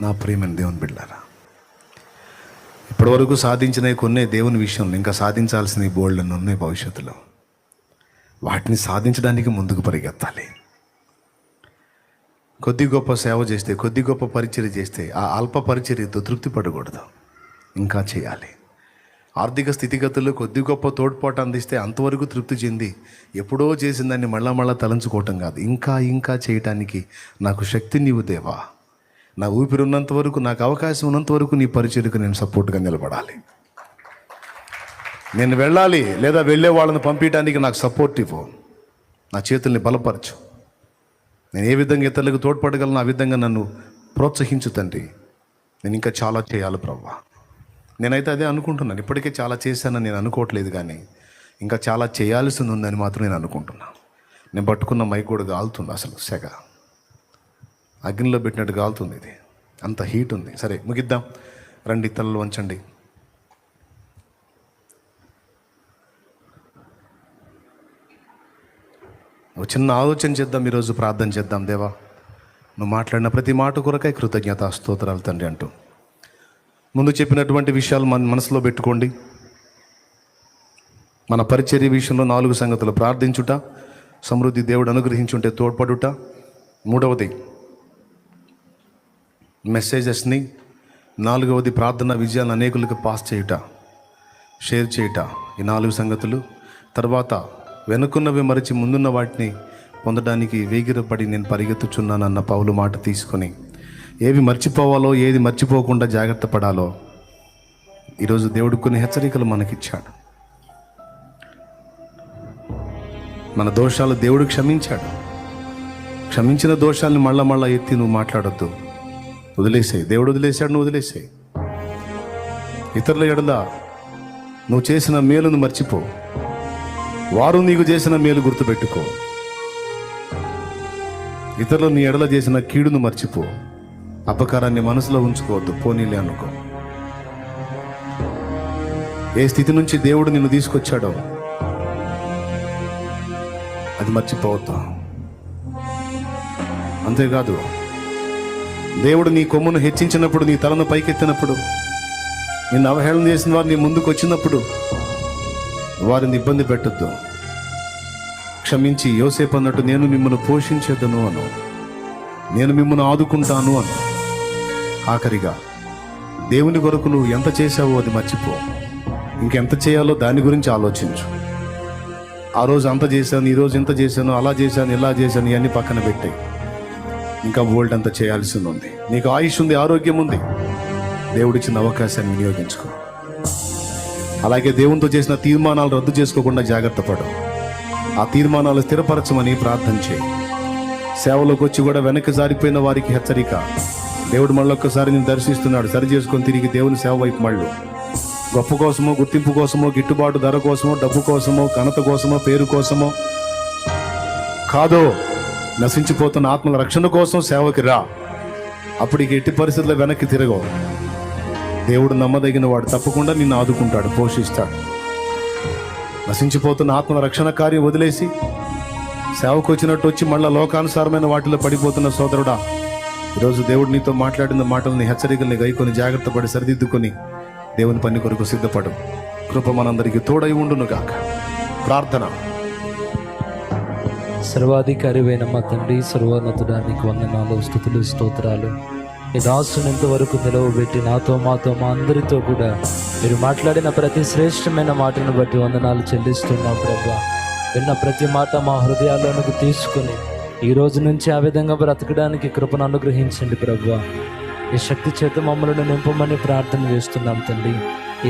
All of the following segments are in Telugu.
నా ప్రియమైన దేవుని బిడ్డలారా, ఇప్పటివరకు సాధించినవి కొన్ని దేవుని విషయంలో ఇంకా సాధించాల్సినవి బోల్డ్ని ఉన్నాయి భవిష్యత్తులో. వాటిని సాధించడానికి ముందుకు పరిగెత్తాలి. కొద్ది గొప్ప సేవ చేస్తే, కొద్ది గొప్ప పరిచర్య చేస్తే ఆ అల్ప పరిచర్యతో తృప్తి పడకూడదు, ఇంకా చేయాలి. ఆర్థిక స్థితిగతుల్లో కొద్ది గొప్ప తోడ్పాటు అందిస్తే అంతవరకు తృప్తి చెంది ఎప్పుడో చేసిందాన్ని మళ్ళా తలంచుకోవటం కాదు, ఇంకా ఇంకా చేయటానికి నాకు శక్తి నీవు దేవా, నా ఊపిరి ఉన్నంత వరకు, నాకు అవకాశం ఉన్నంత వరకు నీ పరిచర్యకు నేను సపోర్ట్గా నిలబడాలి. నేను వెళ్ళాలి లేదా వెళ్ళే వాళ్ళని పంపించడానికి నాకు సపోర్ట్ ఇవ్వు, నా చేతుల్ని బలపరచు. నేను ఏ విధంగా ఇతరులకు తోడ్పడగలను ఆ విధంగా నన్ను ప్రోత్సహించు తండ్రి. నేను ఇంకా చాలా చేయాలి ప్రభువా. నేనైతే అదే అనుకుంటున్నాను. ఇప్పటికే చాలా చేశానని నేను అనుకోవట్లేదు, కానీ ఇంకా చాలా చేయాల్సింది ఉందని మాత్రం నేను అనుకుంటున్నాను. నేను పట్టుకున్న మైక్ కూడా గాలుతుంది, అసలు సెగ అగ్నిలో పెట్టినట్టు గాలుతుంది. ఇది అంత హీట్ ఉంది. సరే ముగిద్దాం రండి, తలలు వంచండి. ఒక చిన్న ఆలోచన చేద్దాం, ఈరోజు ప్రార్థన చేద్దాం. దేవా, నువ్వు మాట్లాడిన ప్రతి మాట కొరకై కృతజ్ఞత స్తోత్రాలు తండ్రి అంటూ ముందు చెప్పినటువంటి విషయాలు మన మనసులో పెట్టుకోండి. మన పరిచర్య విషయంలో 4 సంగతులు: ప్రార్థించుట, సమృద్ధి దేవుడు అనుగ్రహించుంటే తోడ్పడుట, మూడవది మెసేజెస్ని, 4వది ప్రార్థన విజయాన్ని అనేకులకు పాస్ చేయుట, షేర్ చేయుట. ఈ 4 సంగతులు. తర్వాత వెనుకున్నవి మరిచి ముందున్న వాటిని పొందడానికి వేగిరపడి నేను పరిగెత్తుచున్నానన్న పౌలు మాట తీసుకొని ఏవి మర్చిపోవాలో, ఏది మర్చిపోకుండా జాగ్రత్త పడాలో ఈరోజు దేవుడు కొన్ని హెచ్చరికలు మనకిచ్చాడు. మన దోషాలు దేవుడు క్షమించాడు. క్షమించిన దోషాలను మళ్ళా ఎత్తి నువ్వు మాట్లాడొద్దు, వదిలేసాయి. దేవుడు వదిలేశాడు, నువ్వు వదిలేసాయి. ఇతరుల ఎడల నువ్వు చేసిన మేలును మర్చిపో, వారు నీకు చేసిన మేలు గుర్తుపెట్టుకో. ఇతరులు నీ ఎడల చేసిన కీడును మర్చిపో, అపకారాన్ని మనసులో ఉంచుకోవద్దు, పోనీలే అనుకో. ఏ స్థితి నుంచి దేవుడు నిన్ను తీసుకొచ్చాడో అది మర్చిపోవద్దు. అంతేకాదు, దేవుడు నీ కొమ్మును హెచ్చించినప్పుడు, నీ తలను పైకెత్తినప్పుడు, నిన్ను అవహేళన చేసిన వారు నీ ముందుకు వచ్చినప్పుడు వారిని ఇబ్బంది పెట్టొద్దు. క్షమించి యోసేపు అన్నట్టు నేను మిమ్మల్ని పోషించేదను అను, నేను మిమ్మల్ని ఆదుకుంటాను అను. ఆఖరిగా దేవుని కొరకు నువ్వు ఎంత చేశావో అది మర్చిపో, ఇంకెంత చేయాలో దాని గురించి ఆలోచించు. ఆ రోజు అంత చేశాను, ఈరోజు ఇంత చేశాను, అలా చేశాను, ఇలా చేశాను, ఇవన్నీ పక్కన పెట్టాయి. ఇంకా వరల్డ్ అంతా చేయాల్సింది ఉంది. నీకు ఆయుష్ ఉంది, ఆరోగ్యం ఉంది, దేవుడిచ్చిన అవకాశాన్ని వినియోగించుకో. అలాగే దేవునితో చేసిన తీర్మానాలు రద్దు చేసుకోకుండా జాగ్రత్త పడు. ఆ తీర్మానాలు స్థిరపరచమని ప్రార్థన చేయి. సేవలోకి వచ్చి కూడా వెనక్కి జారిపోయిన వారికి హెచ్చరిక. దేవుడు మళ్ళొక్కసారి నేను దర్శిస్తున్నాడు. సరి చేసుకొని తిరిగి దేవుని సేవ వైపు మళ్ళు. గొప్ప కోసమో, గుర్తింపు కోసమో, గిట్టుబాటు ధర కోసమో, డబ్బు కోసమో, ఘనత కోసమో, పేరు కోసమో కాదో, నశించిపోతున్న ఆత్మల రక్షణ కోసం సేవకి రా. అప్పుడు ఇక ఎట్టి పరిస్థితుల్లో వెనక్కి తిరగవు. దేవుడు నమ్మదగిన వాడు, తప్పకుండా నిన్ను ఆదుకుంటాడు, పోషిస్తాడు. నశించిపోతున్న ఆత్మల రక్షణ కార్యం వదిలేసి సేవకు వచ్చినట్టు వచ్చి మళ్ళా లోకానుసారమైన వాటిలో పడిపోతున్న సోదరుడా, ఈరోజు దేవుడు నీతో మాట్లాడిన మాటల్ని, హెచ్చరికల్ని గైకొని జాగ్రత్త పడి సరిదిద్దుకొని దేవుని పని కొరకు సిద్ధపడు. కృప మనందరికీ తోడై ఉండును గాక. ప్రార్థన. సర్వాధికారివైన మా తండ్రి, సర్వోన్నతుడా, నీకు వందనాలు, స్తుతులు, స్తోత్రాలు. ఈ దాసుని ఇంతవరకు నిలవబెట్టి నాతో, మాతో, మా అందరితో కూడా మీరు మాట్లాడిన ప్రతి శ్రేష్టమైన మాటను బట్టి వందనాలు చెల్లిస్తున్నాం ప్రభా. విన్న ప్రతి మాట మా హృదయాల్లోనికి తీసుకుని ఈ రోజు నుంచి ఆ విధంగా బ్రతకడానికి కృపను అనుగ్రహించండి ప్రభా. ఈ శక్తి చేత మమ్మల్ని నింపమని ప్రార్థన చేస్తున్నాం తండ్రి.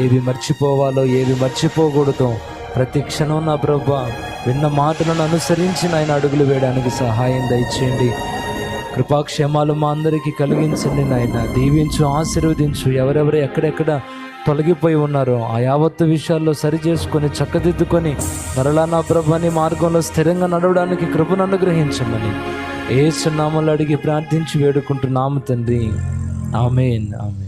ఏవి మర్చిపోవాలో, ఏవి మర్చిపోకూడదో ప్రతి క్షణం నా ప్రభా విన్న మాటలను అనుసరించి ఆయన అడుగులు వేయడానికి సహాయం దయచేయండి. కృపాక్షేమాలు మా అందరికీ కలిగించండి నాయన. దీవించు, ఆశీర్వదించు. ఎవరెవరు ఎక్కడెక్కడ తొలగిపోయి ఉన్నారో ఆ యావత్తు విషయాల్లో సరి చేసుకొని చక్కదిద్దుకొని మరలా నా ప్రభుని మార్గంలో స్థిరంగా నడవడానికి కృపను అనుగ్రహించమని యేసు నామములో అడిగి ప్రార్థించి వేడుకుంటున్నాము తండ్రి. ఆమేన్. ఆమేన్.